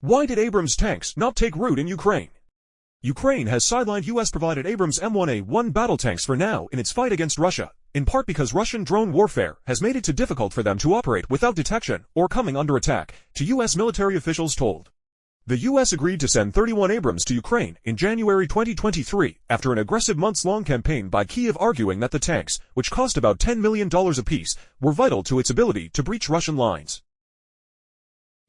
Why did Abrams tanks not take root in Ukraine? Ukraine has sidelined US-provided Abrams M1A1 battle tanks for now in its fight against Russia, in part because Russian drone warfare has made it too difficult for them to operate without detection or coming under attack, to US military officials told. The US agreed to send 31 Abrams to Ukraine in January 2023 after an aggressive months-long campaign by Kyiv arguing that the tanks, which cost about $10 million apiece, were vital to its ability to breach Russian lines.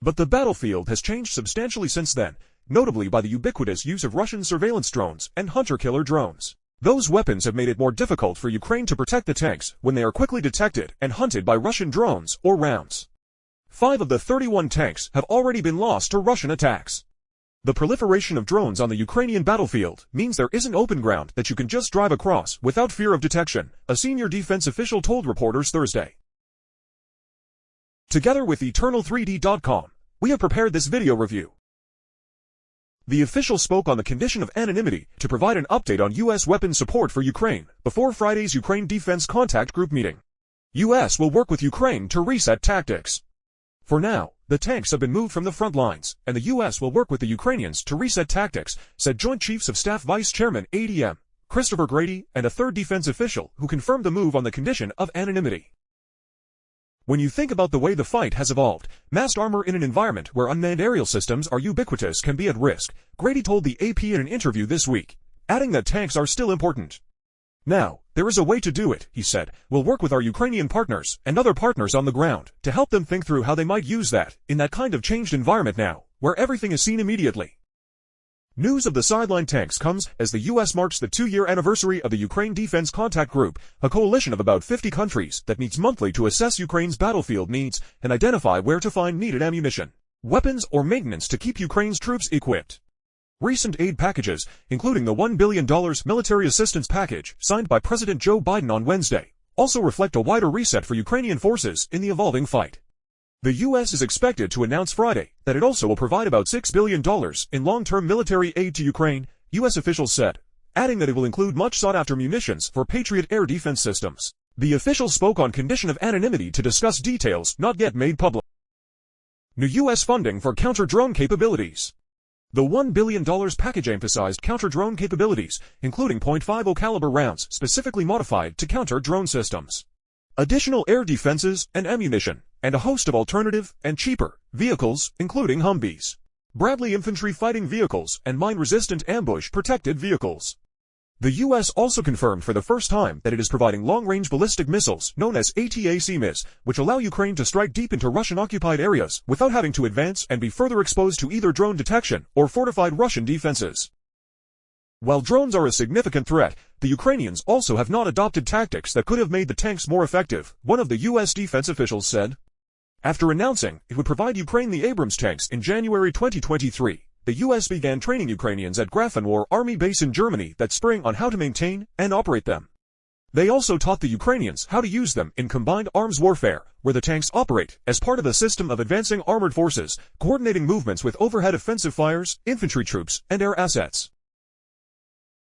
But the battlefield has changed substantially since then, notably by the ubiquitous use of Russian surveillance drones and hunter-killer drones. Those weapons have made it more difficult for Ukraine to protect the tanks when they are quickly detected and hunted by Russian drones or rounds. 5 of the 31 tanks have already been lost to Russian attacks. The proliferation of drones on the Ukrainian battlefield means there isn't open ground that you can just drive across without fear of detection, a senior defense official told reporters Thursday. Together with Eternal3D.com, we have prepared this video review. The official spoke on the condition of anonymity to provide an update on U.S. weapons support for Ukraine before Friday's Ukraine Defense Contact Group meeting. U.S. will work with Ukraine to reset tactics. For now, the tanks have been moved from the front lines, and the U.S. will work with the Ukrainians to reset tactics, said Joint Chiefs of Staff Vice Chairman ADM Christopher Grady and a third defense official who confirmed the move on the condition of anonymity. When you think about the way the fight has evolved, massed armor in an environment where unmanned aerial systems are ubiquitous can be at risk, Grady told the AP in an interview this week, adding that tanks are still important. Now, there is a way to do it, he said. We'll work with our Ukrainian partners and other partners on the ground to help them think through how they might use that in that kind of changed environment now, where everything is seen immediately. News of the sideline tanks comes as the U.S. marks the 2-year anniversary of the Ukraine Defense Contact Group, a coalition of about 50 countries that meets monthly to assess Ukraine's battlefield needs and identify where to find needed ammunition, weapons, or maintenance to keep Ukraine's troops equipped. Recent aid packages, including the $1 billion military assistance package signed by President Joe Biden on Wednesday, also reflect a wider reset for Ukrainian forces in the evolving fight. The U.S. is expected to announce Friday that it also will provide about $6 billion in long-term military aid to Ukraine, U.S. officials said, adding that it will include much sought-after munitions for Patriot air defense systems. The official spoke on condition of anonymity to discuss details not yet made public. New U.S. funding for counter-drone capabilities. The $1 billion package emphasized counter-drone capabilities, including .50 caliber rounds specifically modified to counter drone systems, additional air defenses and ammunition, and a host of alternative and cheaper vehicles, including Humvees, Bradley infantry fighting vehicles, and mine-resistant ambush-protected vehicles. The U.S. also confirmed for the first time that it is providing long-range ballistic missiles known as ATACMS, which allow Ukraine to strike deep into Russian-occupied areas without having to advance and be further exposed to either drone detection or fortified Russian defenses. While drones are a significant threat, the Ukrainians also have not adopted tactics that could have made the tanks more effective, one of the U.S. defense officials said. After announcing it would provide Ukraine the Abrams tanks in January 2023, the U.S. began training Ukrainians at Grafenwohr Army Base in Germany that spring on how to maintain and operate them. They also taught the Ukrainians how to use them in combined arms warfare, where the tanks operate as part of a system of advancing armored forces, coordinating movements with overhead offensive fires, infantry troops, and air assets.